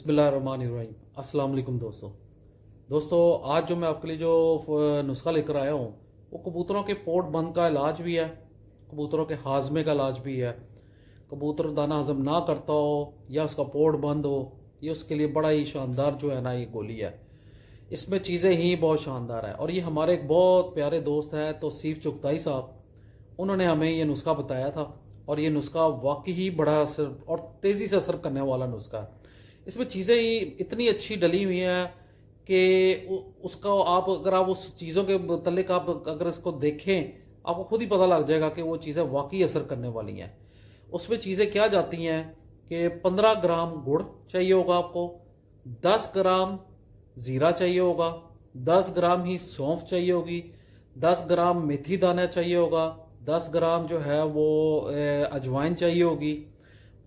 बिस्मिल्लाहिर्रहमानिर्रहीम। अस्सलाम वालेकुम दोस्तों, आज जो मैं आपके लिए जो नुस्खा लेकर आया हूँ वो कबूतरों के पोट बंद का इलाज भी है, कबूतरों के हाजमे का इलाज भी है। कबूतर दाना हजम ना करता हो या उसका पोट बंद हो, ये उसके लिए बड़ा ही शानदार जो है ना ये गोली है। इसमें चीज़ें ही बहुत शानदार है और ये हमारे एक बहुत प्यारे दोस्त हैं तौसीफ चुगताई साहब, उन्होंने हमें ये नुस्खा बताया था और ये नुस्खा वाकई ही बड़ा असर और तेज़ी से असर करने वाला नुस्खा है। इसमें चीज़ें ही इतनी अच्छी डली हुई हैं कि उसका अगर आप उस चीज़ों के मतलब आप अगर इसको देखें आपको खुद ही पता लग जाएगा कि वो चीज़ें वाकई असर करने वाली हैं। उसमें चीज़ें क्या जाती हैं कि 15 ग्राम गुड़ चाहिए होगा आपको, 10 ग्राम ज़ीरा चाहिए होगा, 10 ग्राम ही सौंफ चाहिए होगी, 10 ग्राम मेथी दाना चाहिए होगा, 10 ग्राम जो है वो अजवाइन चाहिए होगी,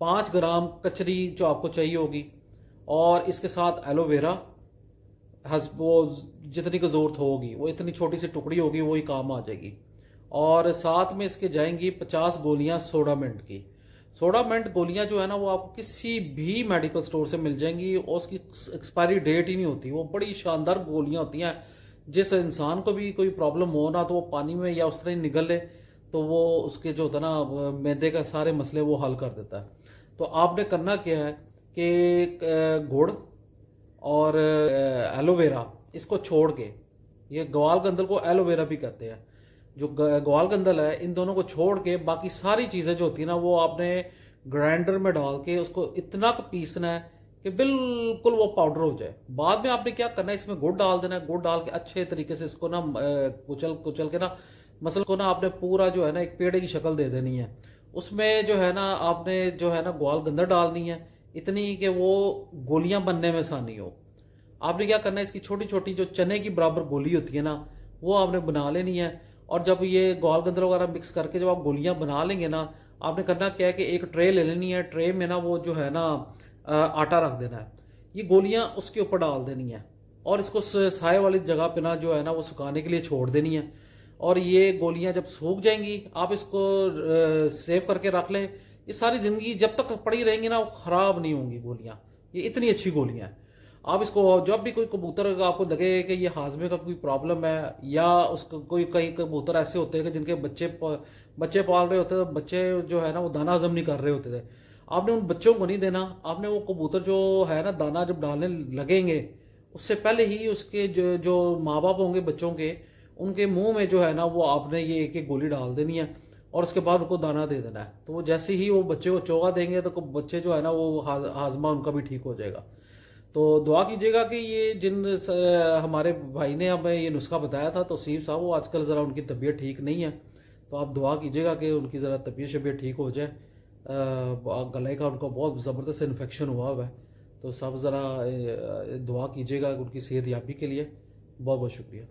5 ग्राम कचरी जो आपको चाहिए होगी और इसके साथ एलोवेरा वो जितनी की ज़रूरत होगी वो इतनी छोटी सी टुकड़ी होगी वही काम आ जाएगी। और साथ में इसके जाएंगी 50 गोलियां सोडा मिंट की। सोडा मिंट गोलियां जो है ना वो आपको किसी भी मेडिकल स्टोर से मिल जाएंगी और उसकी एक्सपायरी डेट ही नहीं होती। वो बड़ी शानदार गोलियां होती हैं, जिस इंसान को भी कोई प्रॉब्लम हो ना तो वो पानी में या उस तरह ही निगल ले तो वो उसके जो होता है ना मैदे का सारे मसले वो हल कर देता है। तो आपने करना क्या है कि गुड़ और एलोवेरा इसको छोड़ के, ये ग्वाल गंदल को एलोवेरा भी कहते हैं, जो ग्वाल गंदल है इन दोनों को छोड़ के बाकी सारी चीज़ें जो होती है ना वो आपने ग्राइंडर में डाल के उसको इतना पीसना है कि बिल्कुल वो पाउडर हो जाए। बाद में आपने क्या करना है, इसमें गुड़ डाल देना है। गुड़ डाल के अच्छे तरीके से इसको ना कुचल कुचल के ना मसल को ना आपने पूरा जो है ना एक पेड़े की शक्ल दे देनी है। उसमें जो है ना आपने जो है ना ग्वाल गंदल डालनी है इतनी कि वो गोलियां बनने में आसानी हो। आपने क्या करना है, इसकी छोटी छोटी जो चने की बराबर गोली होती है ना वो आपने बना लेनी है। और जब ये ग्वाल गंदल वगैरह मिक्स करके जब आप गोलियां बना लेंगे ना, आपने करना क्या है कि एक ट्रे ले लेनी है। ट्रे में ना वो जो है ना आटा रख देना है, ये गोलियां उसके ऊपर डाल देनी है और इसको साए वाली जगह पे ना जो है ना वो सुखाने के लिए छोड़ देनी है। और ये गोलियां जब सूख जाएंगी आप इसको सेव करके रख लें। ये सारी जिंदगी जब तक पड़ी रहेंगी ना वो खराब नहीं होंगी गोलियां, ये इतनी अच्छी गोलियां हैं। आप इसको जब भी कोई कबूतर आपको लगे कि ये हाजमे का कोई प्रॉब्लम है या उसको कोई कई कबूतर ऐसे होते हैं कि जिनके बच्चे पाल रहे होते थे, बच्चे जो है ना वो दाना हजम नहीं कर रहे होते थे, आपने उन बच्चों को नहीं देना। आपने वो कबूतर जो है ना दाना जब डालने लगेंगे उससे पहले ही उसके जो माँ बाप होंगे बच्चों के, उनके मुंह में जो है ना वो आपने ये एक एक गोली डाल देनी है और उसके बाद उनको दाना दे देना है। तो वो जैसे ही वो बच्चे को चोगा देंगे तो बच्चे जो है ना वो हाजमा उनका भी ठीक हो जाएगा। तो दुआ कीजिएगा कि ये हमारे भाई ने हमें ये नुस्खा बताया था तौसीफ साहब, वो आजकल ज़रा उनकी तबीयत ठीक नहीं है, तो आप दुआ कीजिएगा कि उनकी ज़रा तबीयत शबीयत ठीक हो जाए। गले का उनको बहुत ज़बरदस्त इन्फेक्शन हुआ है, तो सब ज़रा दुआ कीजिएगा उनकी सेहत याबी के लिए। बहुत बहुत शुक्रिया।